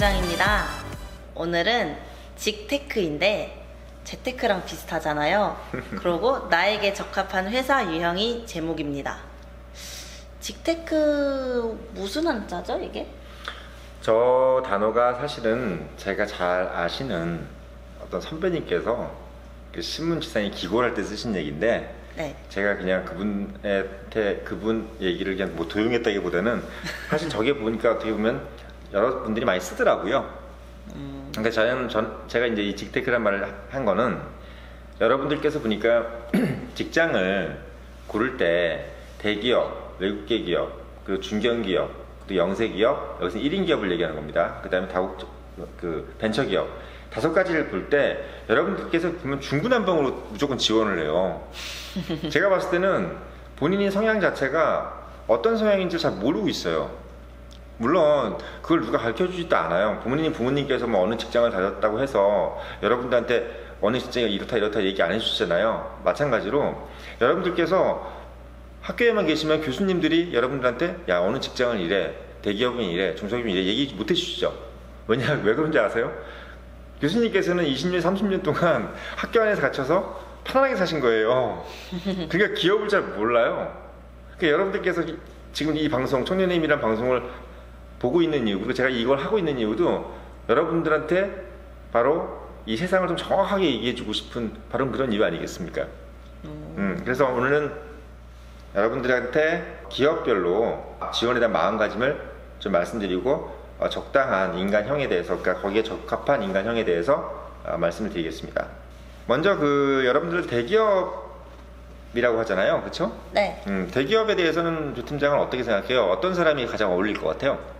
부팀장입니다. 오늘은 직테크인데 재테크랑 비슷하잖아요. 그리고 나에게 적합한 회사 유형이 제목입니다. 직테크 무슨 한자죠 이게? 저 단어가 사실은 제가 잘 아시는 어떤 선배님께서 그 신문지상에 기고할 때 쓰신 얘기인데, 네. 제가 그냥 그분 얘기를 그냥 뭐 도용했다기보다는 사실 저게 보니까 어떻게 보면 여러분들이 많이 쓰더라고요. 그러니까 제가 이제 이 직테크란 말을 한 거는, 여러분들께서 보니까 직장을 고를 때 대기업, 외국계 기업, 그리고 중견기업, 또 영세기업, 여기서 1인 기업을 얘기하는 겁니다. 그 다음에 다국적 벤처기업, 5가지를 볼 때 여러분들께서 보면 중구난방으로 무조건 지원을 해요. 제가 봤을 때는 본인의 성향 자체가 어떤 성향인지 잘 모르고 있어요. 물론 그걸 누가 가르쳐주지도 않아요. 부모님께서 뭐 어느 직장을 다녔다고 해서 여러분들한테 어느 직장이 이렇다 얘기 안 해주시잖아요. 마찬가지로 여러분들께서 학교에만 계시면 교수님들이 여러분들한테 야 어느 직장은 이래, 대기업은 이래, 중소기업은 이래 얘기 못 해주시죠. 왜 그런지 아세요? 교수님께서는 20년, 30년 동안 학교 안에서 갇혀서 편안하게 사신 거예요. 그러니까 기업을 잘 몰라요. 그러니까 여러분들께서 지금 이 방송, 청년의힘이라는 방송을 보고 있는 이유, 그리고 제가 이걸 하고 있는 이유도 여러분들한테 바로 이 세상을 좀 정확하게 얘기해주고 싶은 바로 그런 이유 아니겠습니까? 그래서 오늘은 여러분들한테 기업별로 지원에 대한 마음가짐을 좀 말씀드리고, 적당한 인간형에 대해서, 그러니까 거기에 적합한 인간형에 대해서 말씀을 드리겠습니다. 먼저 여러분들 대기업이라고 하잖아요, 그렇죠? 네. 대기업에 대해서는 조 팀장은 어떻게 생각해요? 어떤 사람이 가장 어울릴 것 같아요?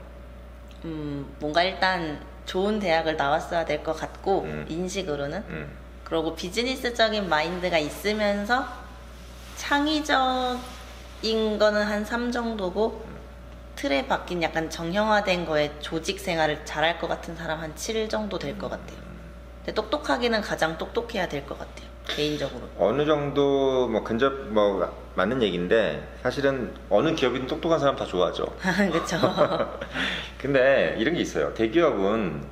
뭔가 일단 좋은 대학을 나왔어야 될 것 같고, 인식으로는. 그리고 비즈니스적인 마인드가 있으면서 창의적인 거는 한 3 정도고, 틀에 박힌 약간 정형화된 거에 조직 생활을 잘할 것 같은 사람 한 7 정도 될 것 같아요. 근데 똑똑하기는 가장 똑똑해야 될 것 같아요, 개인적으로. 어느 정도 맞는 얘기인데, 사실은 어느 기업이든 똑똑한 사람 다 좋아하죠. 그렇죠. 근데 이런 게 있어요. 대기업은,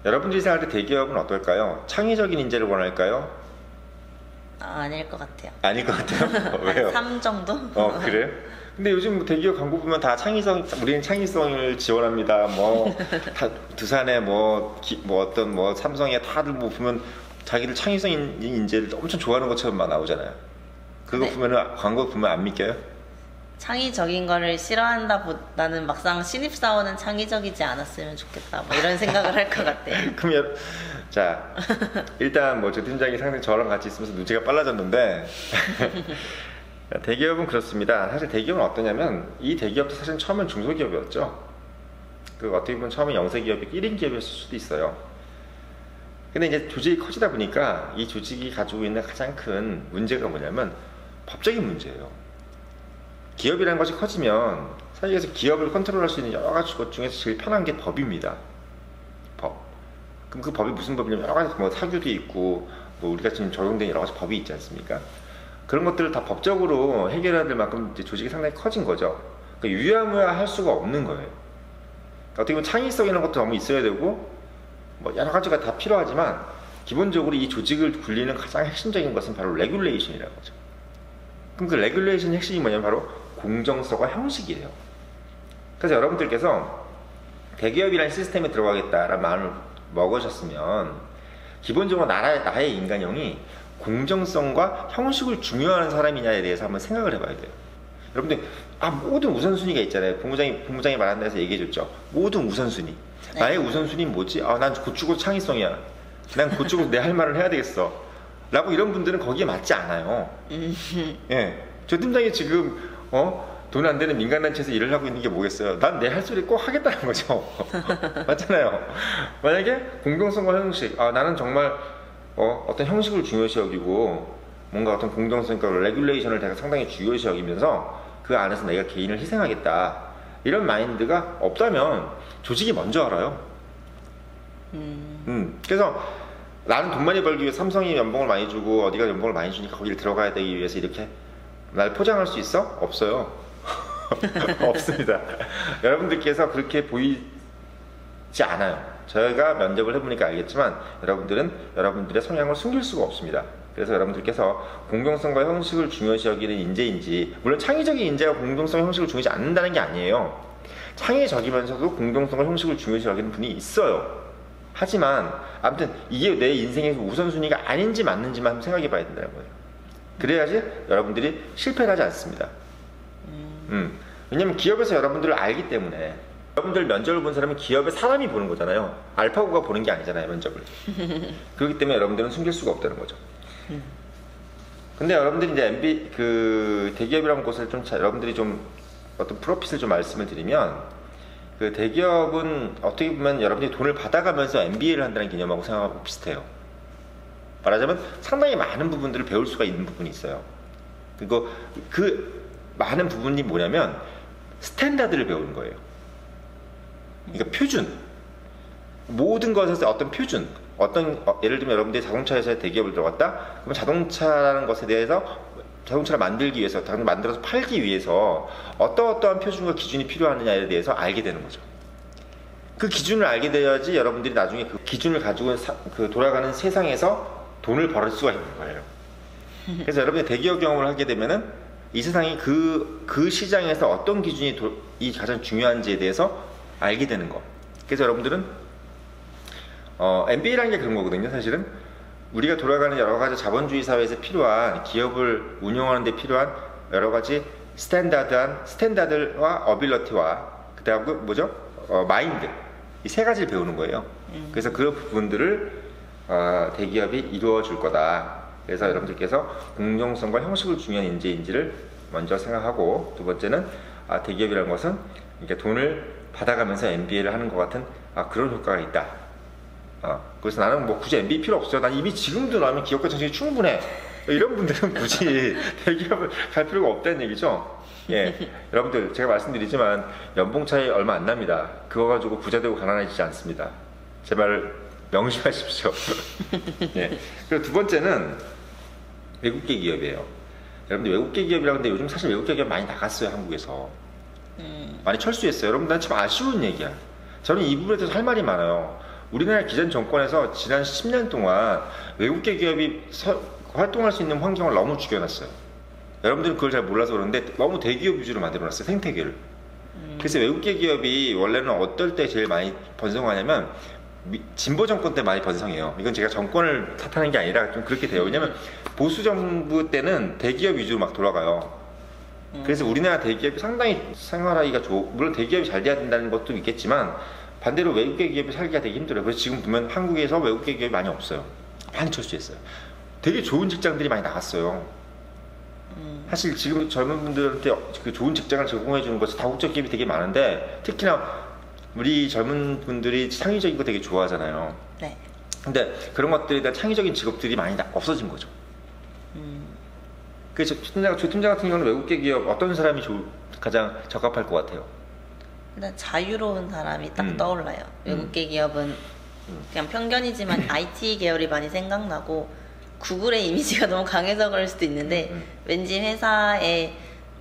여러분들이 생각할 때 대기업은 어떨까요? 창의적인 인재를 원할까요? 아닐 것 같아요. 아닐 것 같아요? 왜요? 3 정도? 그래? 근데 요즘 대기업 광고 보면 다 우리는 창의성을 지원합니다. 다 두산에 어떤 삼성에 다들 보면 자기들 창의성 인재를 엄청 좋아하는 것처럼 막 나오잖아요. 그거 네. 보면은 광고 보면 안 믿겨요? 창의적인 거를 싫어한다 보다는 막상 신입사원은 창의적이지 않았으면 좋겠다, 이런 생각을 할 것 같아요. 그럼 자, 일단 조 팀장이 상당히 저랑 같이 있으면서 눈치가 빨라졌는데 대기업은 그렇습니다. 사실 대기업은 어떠냐면, 이 대기업도 사실 처음엔 중소기업이었죠. 어떻게 보면 처음에 영세기업이 1인 기업이었을 수도 있어요. 근데 이제 조직이 커지다 보니까 이 조직이 가지고 있는 가장 큰 문제가 뭐냐면 법적인 문제예요. 기업이라는 것이 커지면 사회에서 기업을 컨트롤할 수 있는 여러 가지 것 중에서 제일 편한 게 법입니다. 법. 그럼 그 법이 무슨 법이냐면 여러 가지 사규도 있고 우리가 지금 적용된 여러 가지 법이 있지 않습니까? 그런 것들을 다 법적으로 해결해야 될 만큼 이제 조직이 상당히 커진 거죠. 그러니까 유야무야 할 수가 없는 거예요. 어떻게 보면 창의성이라는 것도 너무 있어야 되고 여러 가지가 다 필요하지만, 기본적으로 이 조직을 굴리는 가장 핵심적인 것은 바로 레귤레이션이라는 거죠. 그럼 그 레귤레이션의 핵심이 뭐냐면 바로 공정성과 형식이에요. 그래서 여러분들께서 대기업이라는 시스템에 들어가겠다라는 마음을 먹으셨으면, 기본적으로 나의 인간형이 공정성과 형식을 중요하는 사람이냐에 대해서 한번 생각을 해봐야 돼요. 여러분들 모든 우선순위가 있잖아요. 본부장이 말한 데서 얘기해줬죠. 모든 우선순위. 네. 나의 우선순위는 뭐지? 난 곧 죽어도 창의성이야. 난 곧 죽어도 내 할 말을 해야 되겠어. 라고 이런 분들은 거기에 맞지 않아요. 예, 조 팀장이 지금 돈 안 되는 민간단체에서 일을 하고 있는 게 뭐겠어요? 난 내 할 소리 꼭 하겠다는 거죠. 맞잖아요. 만약에 공정성과 형식, 나는 정말 어떤 형식을 중요시 여기고 뭔가 어떤 공정성과 레귤레이션을 내가 상당히 중요시 여기면서 그 안에서 내가 개인을 희생하겠다, 이런 마인드가 없다면 조직이 먼저 알아요. 그래서 나는 돈 많이 벌기 위해 삼성이 연봉을 많이 주고 어디가 연봉을 많이 주니까 거기를 들어가야 되기 위해서 이렇게 날 포장할 수 있어? 없어요. 없습니다. 여러분들께서 그렇게 보이지 않아요. 저희가 면접을 해보니까 알겠지만 여러분들은 여러분들의 성향을 숨길 수가 없습니다. 그래서 여러분들께서 공정성과 형식을 중요시 여기는 인재인지, 물론 창의적인 인재가 공정성, 형식을 중요시 않는다는 게 아니에요. 창의적이면서도 공정성과 형식을 중요시 여기는 분이 있어요. 하지만 아무튼 이게 내 인생에서 우선순위가 아닌지 맞는지만 한번 생각해 봐야 된다는 거예요. 그래야지 여러분들이 실패를 하지 않습니다. 왜냐면 기업에서 여러분들을 알기 때문에. 여러분들 면접을 본 사람은 기업의 사람이 보는 거잖아요. 알파고가 보는 게 아니잖아요, 면접을. 그렇기 때문에 여러분들은 숨길 수가 없다는 거죠. 근데 여러분들이 이제 대기업이라는 곳을 좀 여러분들이 좀 어떤 프로핏을 좀 말씀을 드리면, 그 대기업은 어떻게 보면 여러분들이 돈을 받아가면서 MBA를 한다는 개념하고 생각하고 비슷해요. 말하자면 상당히 많은 부분들을 배울 수가 있는 부분이 있어요. 그리고 그 많은 부분이 뭐냐면 스탠다드를 배우는 거예요. 그러니까 표준, 모든 것에서 어떤 표준, 예를 들면 여러분들이 자동차 회사에 대기업을 들어갔다, 그러면 자동차라는 것에 대해서 자동차를 만들기 위해서, 만들어서 팔기 위해서 어떠한 표준과 기준이 필요하느냐에 대해서 알게 되는 거죠. 그 기준을 알게 돼야지 여러분들이 나중에 그 기준을 가지고 돌아가는 세상에서 돈을 벌을 수가 있는 거예요. 그래서 여러분이 대기업 경험을 하게 되면은 이 세상이 그 시장에서 어떤 기준이 가장 중요한지에 대해서 알게 되는 거. 그래서 여러분들은 MBA라는 게 그런 거거든요. 사실은 우리가 돌아가는 여러 가지 자본주의 사회에서 필요한, 기업을 운영하는 데 필요한 여러 가지 스탠다드와 어빌러티와 그다음에 마인드, 이 세 가지를 배우는 거예요. 그래서 그 부분들을 대기업이 이루어 줄 거다. 그래서 여러분들께서 공정성과 형식을 중요한 인재인지를 먼저 생각하고, 두 번째는 대기업이라는 것은 이렇게 돈을 받아가면서 MBA를 하는 것 같은 그런 효과가 있다. 그래서 나는 뭐 굳이 MBA 필요 없어요. 난 이미 지금도 나면 기업가 정신이 충분해. 이런 분들은 굳이 대기업을 갈 필요가 없다는 얘기죠. 예, 여러분들 제가 말씀드리지만 연봉 차이 얼마 안 납니다. 그거 가지고 부자 되고 가난해지지 않습니다. 제발 명심하십시오. 예. 그리고 두 번째는 외국계 기업이에요. 여러분들 외국계 기업이라고 하는데 요즘 사실 외국계 기업 많이 나갔어요. 한국에서 많이 철수했어요. 여러분들 참 아쉬운 얘기야. 저는 이 부분에 대해서 할 말이 많아요. 우리나라 기존 정권에서 지난 10년 동안 외국계 기업이 활동할 수 있는 환경을 너무 죽여놨어요. 여러분들은 그걸 잘 몰라서 그러는데 너무 대기업 위주로 만들어놨어요. 생태계를. 그래서 외국계 기업이 원래는 어떨 때 제일 많이 번성하냐면 진보 정권 때 많이 번성해요. 이건 제가 정권을 탓하는 게 아니라 좀 그렇게 돼요. 왜냐면 보수 정부 때는 대기업 위주로 막 돌아가요. 그래서 우리나라 대기업이 상당히 생활하기가 물론 대기업이 잘 돼야 된다는 것도 있겠지만 반대로 외국계 기업이 살기가 되게 힘들어요. 그래서 지금 보면 한국에서 외국계 기업이 많이 없어요. 많이 철수했어요. 되게 좋은 직장들이 많이 나갔어요. 사실 지금 젊은 분들한테 그 좋은 직장을 제공해 주는 것이 다국적 기업이 되게 많은데, 특히나 우리 젊은 분들이 창의적인 거 되게 좋아하잖아요. 네. 근데 그런 것들에 대한 창의적인 직업들이 많이 없어진 거죠. 그래서 조 팀장 같은 경우는 외국계 기업 어떤 사람이 가장 적합할 것 같아요? 일단 자유로운 사람이 딱 떠올라요. 외국계 기업은 그냥 편견이지만 IT 계열이 많이 생각나고, 구글의 이미지가 너무 강해서 그럴 수도 있는데 왠지 회사에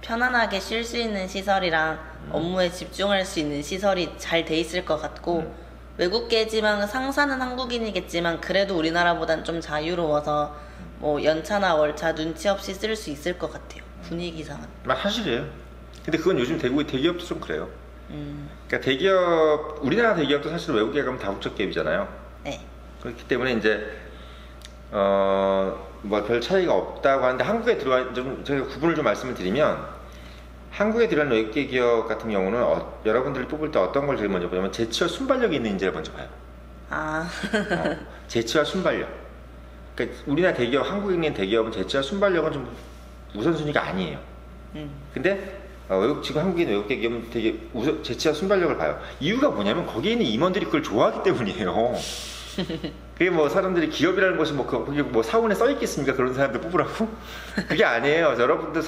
편안하게 쉴 수 있는 시설이랑 업무에 집중할 수 있는 시설이 잘 돼 있을 것 같고, 외국계지만 상사는 한국인이겠지만 그래도 우리나라보단 좀 자유로워서 뭐 연차나 월차 눈치 없이 쓸 수 있을 것 같아요. 분위기상은. 사실이에요. 근데 그건 요즘 대기업도 좀 그래요. 그러니까 우리나라 대기업도 사실 외국에 가면 다국적 기업이잖아요. 네. 그렇기 때문에 이제 뭐 별 차이가 없다고 하는데, 한국에 들어와 제가 구분을 좀 말씀을 드리면, 한국에 들어간 외국계 기업 같은 경우는 여러분들이 뽑을 때 어떤 걸 제일 먼저 보냐면 재치와 순발력이 있는 인재를 먼저 봐요. 재치와 순발력. 그러니까 우리나라 대기업, 한국에 있는 대기업은 재치와 순발력은 좀 우선순위가 아니에요. 근데 지금 한국에 있는 외국계 기업은 되게 재치와 순발력을 봐요. 이유가 뭐냐면 거기에 있는 임원들이 그걸 좋아하기 때문이에요. 그게 뭐 사람들이 기업이라는 것이 거기 사원에 써 있겠습니까? 그런 사람들 뽑으라고? 그게 아니에요. 여러분들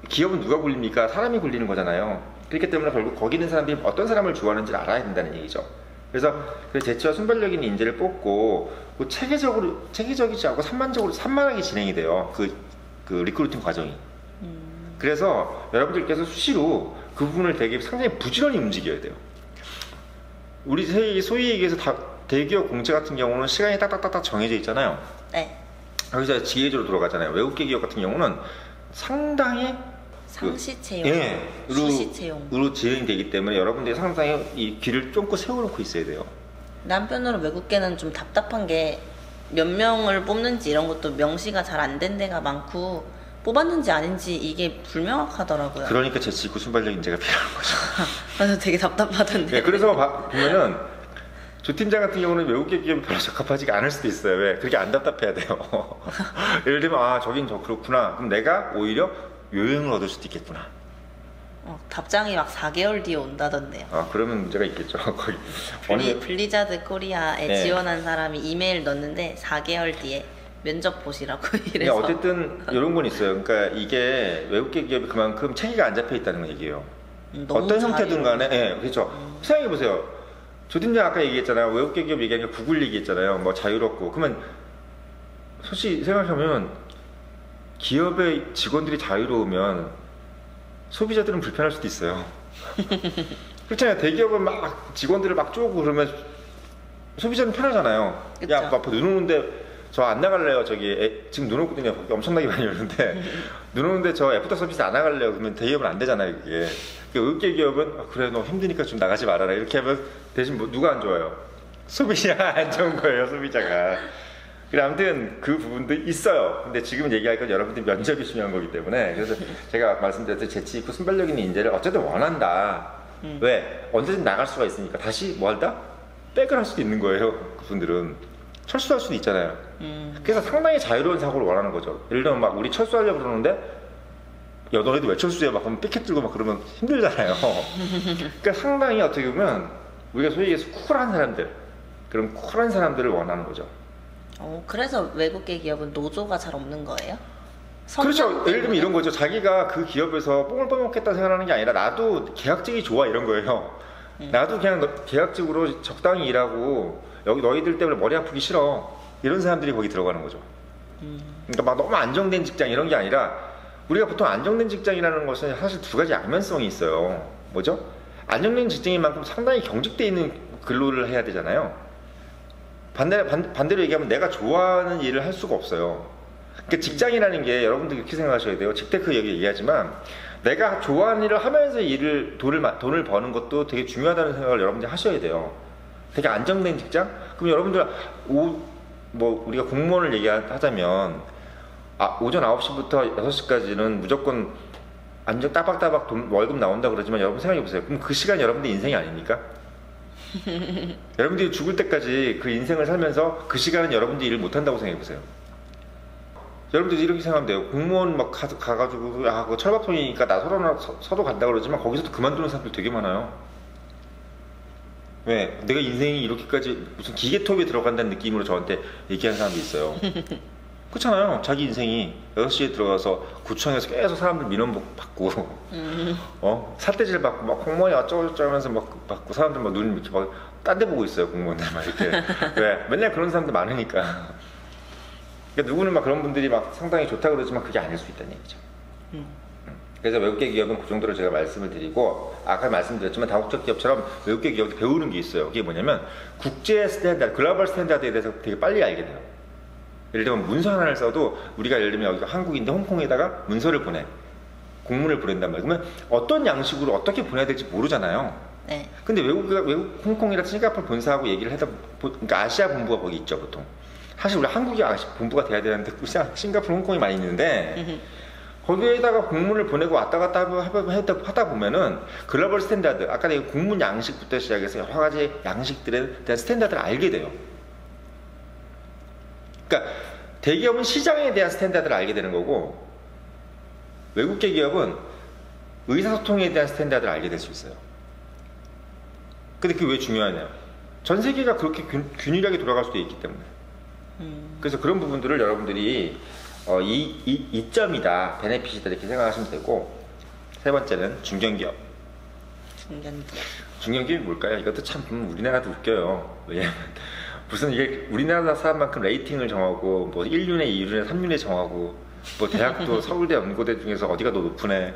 기업은 누가 굴립니까? 사람이 굴리는 거잖아요. 그렇기 때문에 결국 거기 있는 사람들이 어떤 사람을 좋아하는지를 알아야 된다는 얘기죠. 그래서 그 재치와 순발력 있는 인재를 뽑고 체계적이지 않고 산만하게 진행이 돼요. 그 리크루팅 과정이. 그래서 여러분들께서 수시로 그 부분을 되게 상당히 부지런히 움직여야 돼요. 우리 소위 얘기해서 대기업 공채 같은 경우는 시간이 딱딱딱딱 정해져 있잖아요. 네. 여기서 지게적으로 돌아가잖아요. 외국계 기업 같은 경우는 상당히 상시 채용, 예, 수시 채용. 으로 진행되기 때문에 여러분들이 상당히 이 귀를 쫑긋 세워놓고 있어야 돼요. 남편으로 외국계는 좀 답답한 게 몇 명을 뽑는지 이런 것도 명시가 잘 안 된 데가 많고 뽑았는지 아닌지 이게 불명확하더라고요. 그러니까 재치 있고 순발력 인재가 필요한 거죠. 그래서 되게 답답하던데. 네, 그래서 보면은 조 팀장 같은 경우는 외국계 기업이 별로 적합하지가 않을 수도 있어요. 왜? 그렇게 안 답답해야 돼요. 예를 들면 저긴 그렇구나. 그럼 내가 오히려 요령을 얻을 수도 있겠구나. 답장이 막 4개월 뒤에 온다던데요. 그러면 문제가 있겠죠. 거기 블리자드 코리아에 네. 지원한 사람이 이메일 넣었는데 4개월 뒤에 면접 보시라고 이래서. 어쨌든 이런 건 있어요. 그러니까 이게 외국계 기업이 그만큼 체계가 안 잡혀 있다는 거 얘기예요. 너무 어떤 형태든 간에, 자유로워. 예, 그렇죠. 생각해 보세요. 조 팀장 아까 얘기했잖아요. 외국계 기업 얘기하니까 구글 얘기했잖아요. 뭐 자유롭고. 그러면 솔직히 생각하면 기업의 직원들이 자유로우면 소비자들은 불편할 수도 있어요. 그렇잖아요. 대기업은 막 직원들을 막 쪼고 그러면 소비자는 편하잖아요. 그쵸. 야, 아빠 눈 오는데 저 안 나갈래요. 저기 지금 눈 오거든요. 엄청나게 많이 오는데 눈 오는데 저 애프터 서비스 안 나갈래요. 그러면 대기업은 안 되잖아요. 그게. 의계 기업은 그래 너 힘드니까 좀 나가지 말아라. 이렇게 하면 대신 누가 안 좋아요? 소비자가 안 좋은 거예요. 소비자가. 그래 아무튼 그 부분도 있어요. 근데 지금 얘기할 건 여러분들 면접이 중요한 거기 때문에 그래서 제가 말씀드렸듯이 재치 있고 순발력 있는 인재를 어쨌든 원한다. 왜? 언제든 나갈 수가 있으니까 다시 뭐 한다? 백을 할 수도 있는 거예요. 그분들은 철수할 수도 있잖아요. 그래서 상당히 자유로운 사고를 원하는 거죠. 예를 들면 막 우리 철수하려고 그러는데 야 너희도 왜 철수해? 막 그러면 삐켓 들고 막 그러면 힘들잖아요. 그러니까 상당히 어떻게 보면 우리가 소위 얘기해서 쿨한 사람들 그런 쿨한 사람들을 원하는 거죠. 그래서 외국계 기업은 노조가 잘 없는 거예요? 그렇죠. 예를 들면 이런 거죠. 자기가 그 기업에서 뽕을 빼먹겠다 생각하는 게 아니라 나도 계약직이 좋아 이런 거예요. 나도 그냥 계약직으로 적당히 일하고 여기 너희들 때문에 머리 아프기 싫어. 이런 사람들이 거기 들어가는 거죠. 그러니까 막 너무 안정된 직장 이런 게 아니라 우리가 보통 안정된 직장이라는 것은 사실 두 가지 양면성이 있어요. 뭐죠? 안정된 직장인 만큼 상당히 경직돼 있는 근로를 해야 되잖아요. 반대로 얘기하면 내가 좋아하는 일을 할 수가 없어요. 그러니까 직장이라는 게 여러분들 그렇게 생각하셔야 돼요. 직테크 얘기하지만 내가 좋아하는 일을 하면서 돈을 버는 것도 되게 중요하다는 생각을 여러분들이 하셔야 돼요. 되게 안정된 직장? 그럼 여러분들 뭐 우리가 공무원을 얘기하자면 오전 9시부터 6시까지는 무조건 따박따박 월급 나온다 그러지만 여러분 생각해 보세요. 그럼 그 시간이 여러분들 인생이 아닙니까? 여러분들이 죽을 때까지 그 인생을 살면서 그 시간은 여러분들이 일을 못한다고 생각해보세요. 여러분들이 이렇게 생각하면 돼요. 공무원 막 가가지고 그거 철밥통이니까 나 서도 간다고 그러지만 거기서도 그만두는 사람들 되게 많아요. 왜? 내가 인생이 이렇게까지 무슨 기계톱에 들어간다는 느낌으로 저한테 얘기하는 사람도 있어요. 그렇잖아요. 자기 인생이 6시에 들어가서 구청에서 계속 사람들 민원복 받고 삿대질 받고 막 공무원이 어쩌고저쩌고 하면서 막 받고 사람들 막 눈 이렇게 막 딴 데 보고 있어요. 공무원들 막 이렇게. 왜? 맨날 그런 사람들 많으니까. 그러니까 누구는 막 그런 분들이 막 상당히 좋다 그러지만 그게 아닐 수 있다는 얘기죠. 그래서 외국계 기업은 그 정도로 제가 말씀을 드리고 아까 말씀드렸지만 다국적 기업처럼 외국계 기업도 배우는 게 있어요. 그게 뭐냐면 국제 스탠다드, 글로벌 스탠다드에 대해서 되게 빨리 알게 돼요. 예를 들면 문서 하나를 써도 우리가 예를 들면 여기가 한국인데 홍콩에다가 문서를 보내 공문을 보낸단 말이에요. 그러면 어떤 양식으로 어떻게 보내야 될지 모르잖아요. 네. 근데 외국 홍콩이나 싱가포르 본사하고 얘기를 그러니까 아시아 본부가 거기 있죠 보통. 사실 우리 한국이 아시아 본부가 돼야 되는데 싱가포르 홍콩이 많이 있는데 거기에다가 공문을 보내고 왔다 갔다 하다 보면은 글로벌 스탠다드 아까 내가 공문 양식부터 시작해서 여러 가지 양식들에 대한 스탠다드를 알게 돼요. 그러니까 대기업은 시장에 대한 스탠다드를 알게 되는 거고 외국계 기업은 의사소통에 대한 스탠다드를 알게 될 수 있어요. 근데 그게 왜 중요하냐? 전 세계가 그렇게 균일하게 돌아갈 수도 있기 때문에. 그래서 그런 부분들을 여러분들이 이점이다, 베네핏이다 이렇게 생각하시면 되고 세 번째는 중견기업. 중견기업이 뭘까요? 이것도 참 우리나라도 웃겨요. 왜냐면 무슨 이게 우리나라 사람만큼 레이팅을 정하고 뭐 1륜에 2륜에 3륜에 정하고 뭐 대학도 서울대 연고대 중에서 어디가 더 높으네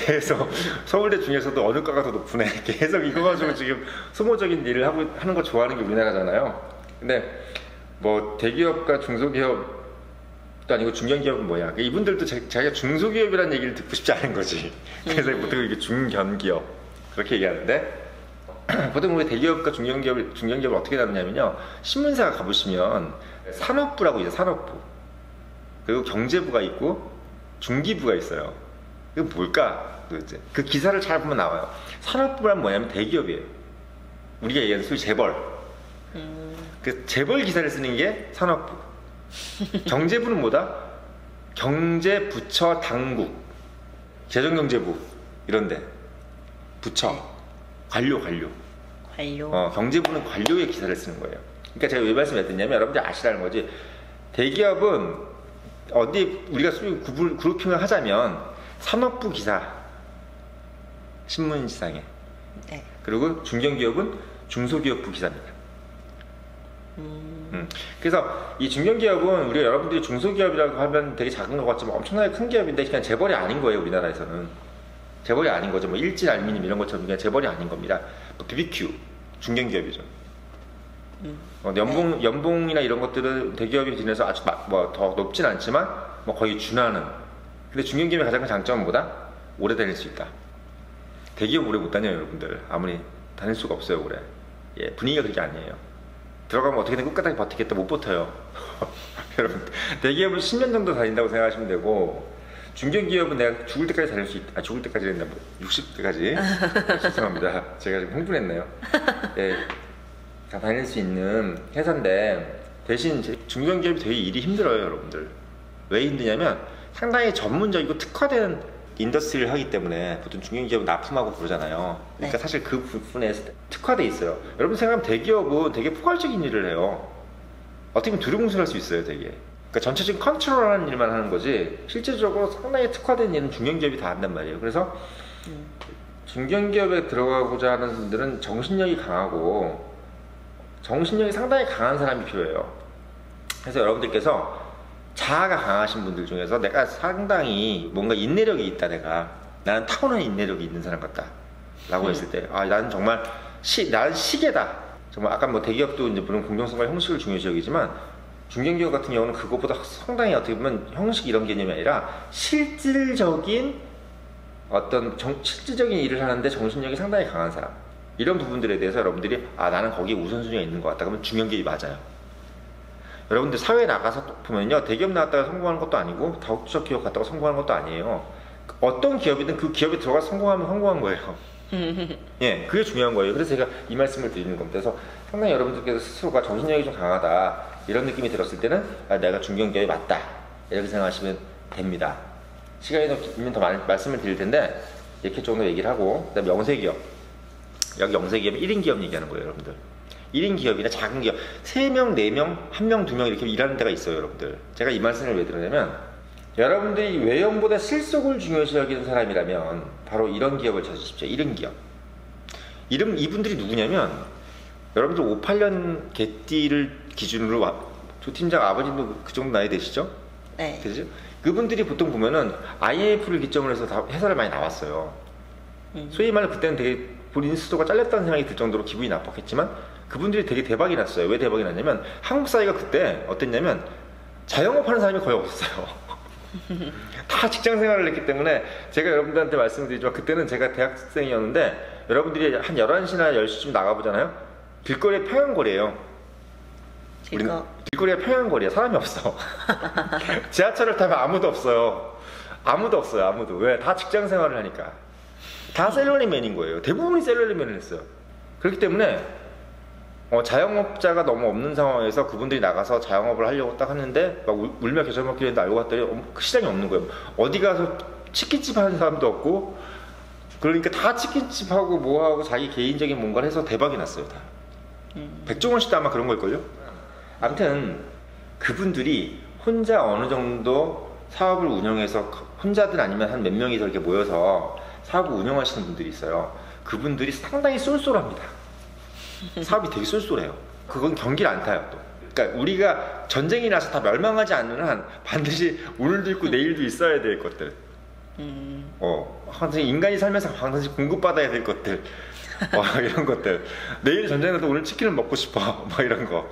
계속 서울대 중에서도 어느 과가 더 높으네 계속 이거 가지고 지금 소모적인 일을 하는 거 좋아하는 게 우리나라잖아요. 근데 뭐 대기업과 중소기업도 아니고 중견기업은 뭐야? 이분들도 자기가 중소기업이라는 얘기를 듣고 싶지 않은 거지. 그래서 보통 이게 중견기업 그렇게 얘기하는데 보통 우리 대기업과 중견기업을 어떻게 나누냐면요. 신문사가 가보시면 산업부라고 있어요. 산업부. 그리고 경제부가 있고 중기부가 있어요. 그게 뭘까 도대체? 그 기사를 잘 보면 나와요. 산업부란 뭐냐면 대기업이에요. 우리가 얘기하는 소위 재벌. 그 재벌 기사를 쓰는 게 산업부. 경제부는 뭐다? 경제부처 당국, 재정경제부 이런데 부처, 관료. 경제부는 관료의 기사를 쓰는 거예요. 그러니까 제가 왜 말씀드렸냐면 여러분들 아시라는 거지. 대기업은 어디 우리가 그룹핑을 하자면 산업부 기사 신문지상에 네. 그리고 중견기업은 중소기업부 기사입니다. 그래서 이 중견기업은 우리가 여러분들이 중소기업이라고 하면 되게 작은 것 같지만 엄청나게 큰 기업인데 그냥 재벌이 아닌 거예요. 우리나라에서는 재벌이 아닌 거죠. 뭐 일진 알미늄 이런 것처럼 그냥 재벌이 아닌 겁니다. 뭐 BBQ 중견기업이죠. 연봉이나 이런 것들은 대기업에 비해서 아주 뭐 더 높진 않지만 뭐 거의 준하는. 근데 중견기업의 가장 큰 장점은 뭐다? 오래 다닐 수 있다. 대기업 오래 못 다녀요, 여러분들. 아무리 다닐 수가 없어요, 오래. 예, 분위기가 그렇게 아니에요. 들어가면 어떻게든 끝까지 버티겠다 못 버텨요. 여러분, 대기업은 10년 정도 다닌다고 생각하시면 되고 중견기업은 내가 죽을 때까지 다닐 수 있다. 죽을 때까지 했나? 60대까지? 죄송합니다. 제가 지금 흥분했네요. 예, 다 다닐 수 있는 회사인데 대신 중견기업이 되게 일이 힘들어요, 여러분들. 왜 힘드냐면 상당히 전문적이고 특화된 인더스트리를 하기 때문에 보통 중견기업은 납품하고 그러잖아요. 그러니까 네. 사실 그 부분에 특화돼 있어요. 여러분 생각하면 대기업은 되게 포괄적인 일을 해요. 어떻게 보면 두루뭉술할 수 있어요, 되게. 그러니까 전체적인 컨트롤하는 일만 하는 거지 실질적으로 상당히 특화된 일은 중견기업이 다 한단 말이에요. 그래서 중견기업에 들어가고자 하는 분들은 정신력이 강하고 정신력이 상당히 강한 사람이 필요해요. 그래서 여러분들께서 자아가 강하신 분들 중에서 내가 상당히 뭔가 인내력이 있다, 나는 타고난 인내력이 있는 사람 같다 라고 했을 때 나는 정말 나는 시계다. 정말 아까 뭐 대기업도 이제 물론 공정성과 형식을 중요시 여기지만 중견기업 같은 경우는 그것보다 상당히 어떻게 보면 형식 이런 개념이 아니라 실질적인 실질적인 일을 하는데 정신력이 상당히 강한 사람, 이런 부분들에 대해서 여러분들이 나는 거기에 우선순위가 있는 것 같다 그러면 중견기업이 맞아요. 여러분들 사회에 나가서 보면요, 대기업 나갔다가 성공하는 것도 아니고 다국적 기업 갔다가 성공하는 것도 아니에요. 어떤 기업이든 그 기업에 들어가서 성공하면 성공한 거예요. 예, 그게 중요한 거예요. 그래서 제가 이 말씀을 드리는 겁니다. 그래서 상당히 여러분들께서 스스로가 정신력이 좀 강하다 이런 느낌이 들었을 때는 내가 중견기업이 맞다 이렇게 생각하시면 됩니다. 시간이 있으면 더 많이 말씀을 드릴 텐데 이렇게 정도 얘기를 하고, 그다음에 영세기업. 여기 영세기업은 1인 기업 얘기하는 거예요, 여러분들. 1인 기업이나 작은 기업 3명, 4명, 1명, 2명 이렇게 일하는 데가 있어요, 여러분들. 제가 이 말씀을 왜 드리냐면 여러분들이 외형보다 실속을 중요시 여기는 사람이라면 바로 이런 기업을 찾으십시오. 1인 기업. 이분들이 누구냐면 여러분들 58년 개띠를 기준으로 조 팀장 아버님도 그 정도 나이 되시죠? 네. 되죠? 그분들이 보통 보면은 IMF를 기점으로 해서 다 회사를 많이 나왔어요. 소위 말해 그때는 되게 본인 스스로가 잘렸다는 생각이 들 정도로 기분이 나빴겠지만 그분들이 되게 대박이 났어요. 왜 대박이 났냐면 한국 사회가 그때 어땠냐면 자영업하는 사람이 거의 없었어요. 다 직장 생활을 했기 때문에 제가 여러분들한테 말씀드리지만 그때는 제가 대학생이었는데 여러분들이 한 11시나 10시쯤 나가보잖아요. 길거리에 평양거리예요. 길거리가 평양거리야. 사람이 없어. 지하철을 타면 아무도 없어요. 아무도. 왜? 다 직장 생활을 하니까. 다 셀러리맨인 거예요. 대부분이 셀러리맨을 했어요. 그렇기 때문에 자영업자가 너무 없는 상황에서 그분들이 나가서 자영업을 하려고 딱 하는데 막 울며 겨자 먹기로 했는데 알고 봤더니 그 시장이 없는 거예요. 어디 가서 치킨집 하는 사람도 없고, 그러니까 다 치킨집 하고 뭐하고 자기 개인적인 뭔가를 해서 대박이 났어요. 다. 백종원 씨도 아마 그런 걸걸요? 아무튼 그분들이 혼자 어느 정도 사업을 운영해서 혼자든 아니면 한 몇 명이서 이렇게 모여서 사업을 운영하시는 분들이 있어요. 그분들이 상당히 쏠쏠합니다. 사업이 되게 쏠쏠해요. 그건 경기를 안 타요. 또 그러니까 우리가 전쟁이 나서 다 멸망하지 않는 한 반드시 오늘도 있고 내일도 있어야 될 것들. 항상 인간이 살면서 반드시 공급받아야 될 것들. 이런 것들. 내일 전쟁 나도 오늘 치킨을 먹고 싶어. 이런 거.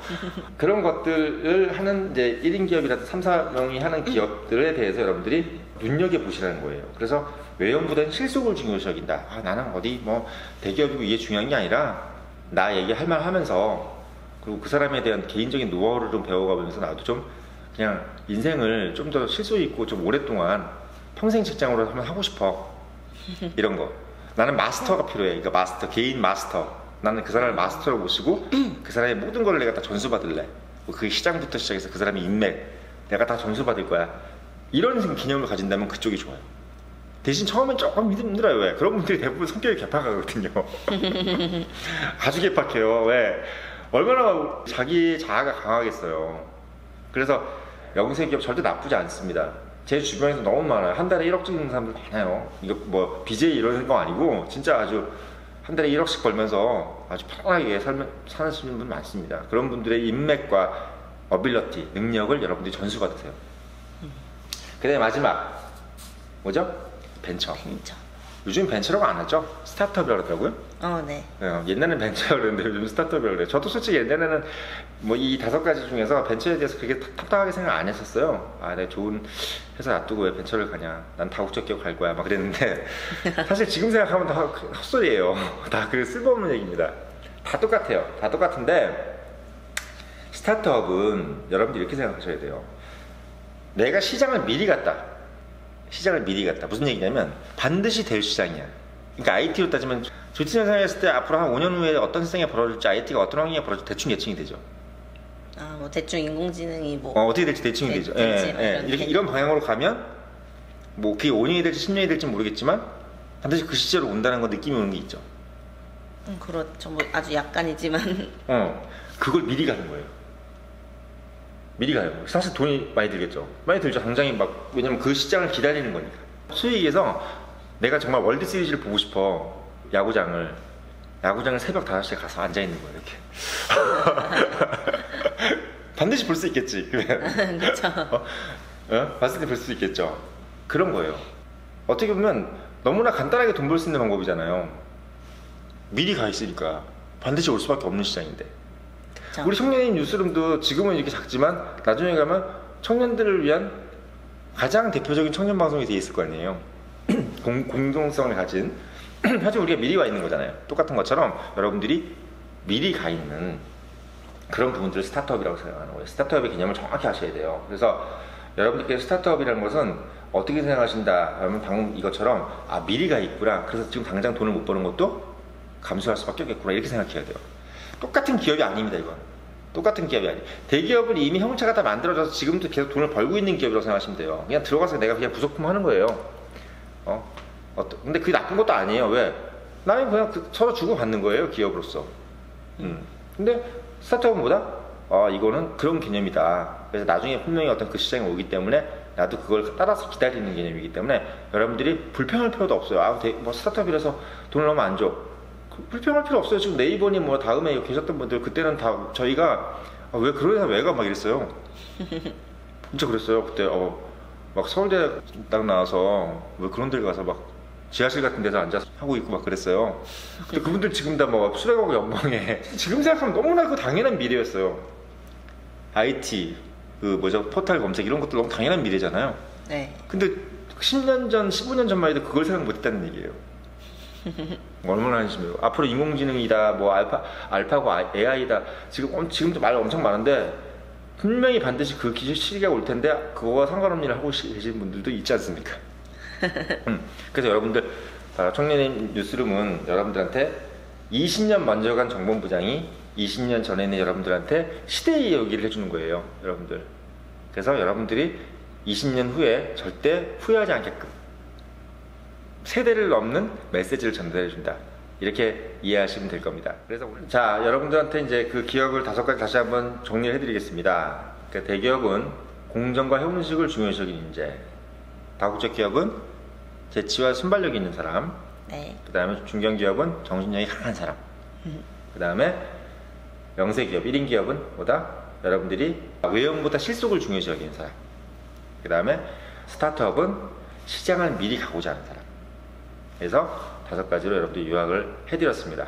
그런 것들을 하는 이제 1인 기업이라든지 3, 4명이 하는 기업들에 대해서 여러분들이 눈여겨보시라는 거예요. 그래서 외형보다는 실속을 중요시 여긴다. 나는 어디 뭐 대기업이고 이게 중요한 게 아니라 나 얘기할 말 하면서 그리고 그 사람에 대한 개인적인 노하우를 좀 배워가면서 나도 좀 그냥 인생을 좀 더 실속 있고 좀 오랫동안 평생 직장으로 한번 하고 싶어. 이런 거. 나는 마스터가 필요해. 그러니까 마스터, 개인 마스터. 나는 그 사람을 마스터로 모시고 그 사람의 모든 걸 내가 다 전수받을래. 그 시장부터 시작해서 그 사람의 인맥 내가 다 전수받을 거야. 이런 기념을 가진다면 그쪽이 좋아요. 대신 처음엔 조금 힘들어요. 왜? 그런 분들이 대부분 성격이 개팍하거든요. 아주 개팍해요. 왜? 얼마나 자기 자아가 강하겠어요. 그래서 영세기업 절대 나쁘지 않습니다. 제 주변에서 너무 많아요. 한 달에 1억 찍는 사람들 많아요. 이거 뭐 BJ 이런 거 아니고 진짜 아주 한 달에 1억씩 벌면서 아주 편하게 사시는 분 많습니다. 그런 분들의 인맥과 어빌러티, 능력을 여러분들이 전수받으세요. 그 다음에 마지막 뭐죠? 벤처. 요즘 벤처라고 안 하죠? 스타트업이라고 하더라고요. 네. 옛날에는 벤처라고 그랬는데 요즘 스타트업이라고 그래요. 저도 솔직히 옛날에는 뭐 이 5가지 중에서 벤처에 대해서 그렇게 탁탁하게 생각 안 했었어요. 내가 좋은 회사 놔두고 왜 벤처를 가냐. 난 다국적 기업 갈 거야. 막 그랬는데 사실 지금 생각하면 다 헛소리예요. 다 그 쓸모없는 얘기입니다. 다 똑같아요. 다 똑같은데 스타트업은 여러분들이 이렇게 생각하셔야 돼요. 내가 시장을 미리 갔다. 무슨 얘기냐면 반드시 될 시장이야. 그러니까 IT로 따지면 조치는 상황했을 때 앞으로 한 5년 후에 어떤 세상이 벌어질지 IT가 어떤 환경이 벌어질지 대충 예측이 되죠. 뭐 대충 인공지능이 어떻게 될지 대충이 되죠. 이렇게 이런 방향으로 가면 뭐 그게 5년이 될지 10년이 될지 모르겠지만 반드시 그 시절로 온다는 거 느낌이 오는 게 있죠. 그렇죠. 뭐 아주 약간이지만 그걸 미리 가는 거예요. 미리 가요. 사실 돈이 많이 들겠죠. 많이 들죠. 당장에 왜냐면 그 시장을 기다리는 거니까. 수익에서 내가 정말 월드 시리즈를 보고 싶어. 야구장을 새벽 5시에 가서 앉아있는 거예요. 이렇게. 반드시 볼 수 있겠지. 그렇죠. 봤을 때 볼 수 있겠죠. 그런 거예요. 어떻게 보면 너무나 간단하게 돈 벌 수 있는 방법이잖아요. 미리 가 있으니까 반드시 올 수밖에 없는 시장인데. 우리 청년인 뉴스룸도 지금은 이렇게 작지만 나중에 가면 청년들을 위한 가장 대표적인 청년 방송이 돼 있을 거 아니에요. 공동성을 가진. 하지만 우리가 미리 와 있는 거잖아요. 똑같은 것처럼 여러분들이 미리 가 있는 그런 부분들을 스타트업이라고 생각하는 거예요. 스타트업의 개념을 정확히 아셔야 돼요. 그래서 여러분들께서 스타트업이라는 것은 어떻게 생각하신다 하면 방금 이것처럼 미리 가 있구나. 그래서 지금 당장 돈을 못 버는 것도 감수할 수밖에 없겠구나. 이렇게 생각해야 돼요. 똑같은 기업이 아닙니다. 이건 똑같은 기업이 아니에요. 대기업은 이미 형체가 다 만들어져서 지금도 계속 돈을 벌고 있는 기업이라고 생각하시면 돼요. 그냥 들어가서 내가 그냥 부속품 하는 거예요. 근데 그게 나쁜 것도 아니에요. 왜? 나는 그냥 서로 주고받는 거예요. 기업으로서. 근데 스타트업은 뭐다? 이거는 그런 개념이다. 그래서 나중에 분명히 어떤 그 시장이 오기 때문에 나도 그걸 따라서 기다리는 개념이기 때문에 여러분들이 불평할 필요도 없어요. 뭐 스타트업이라서 돈을 너무 안 줘. 불평할 필요 없어요. 지금 네이버니 뭐 다음에 계셨던 분들 그때는 다 저희가 왜 그런 회사 왜 가? 막 이랬어요. 진짜 그랬어요. 그때 막 서울대 딱 나와서 왜 그런 데 가서 막 지하실 같은 데서 앉아서 하고 있고 막 그랬어요. 근데 그분들 지금 다 뭐 수백억 연봉에 지금 생각하면 너무나 그 당연한 미래였어요. IT 포털 검색 이런 것도 너무 당연한 미래잖아요. 네. 근데 10년 전, 15년 전만 해도 그걸 생각 못했다는 얘기예요. 얼마나 한심해요. 앞으로 인공지능이다, 뭐 알파고 AI다. 지금도 말 엄청 많은데 분명히 반드시 그 기술 시기가 올 텐데 그거와 상관없는 일을 하고 계신 분들도 있지 않습니까? 그래서 여러분들 청년인 뉴스룸은 여러분들한테 20년 먼저 간 정본부장이 20년 전에는 여러분들한테 시대의 얘기를 해주는 거예요. 여러분들. 그래서 여러분들이 20년 후에 절대 후회하지 않게끔 세대를 넘는 메시지를 전달해준다. 이렇게 이해하시면 될 겁니다. 그래서 자, 여러분들한테 이제 그 기업을 5가지 다시 한번 정리를 해드리겠습니다. 그러니까 대기업은 공정과 형식을 중요시 여기는 인재. 다국적 기업은 재치와 순발력이 있는 사람. 네. 그 다음에 중견기업은 정신력이 강한 사람. 그 다음에 영세기업, 1인 기업은 뭐다? 여러분들이 외형보다 실속을 중요시 여기는 사람. 그 다음에 스타트업은 시장을 미리 가고자 하는 사람. 그래서 5가지로 여러분들이 요약을 해드렸습니다.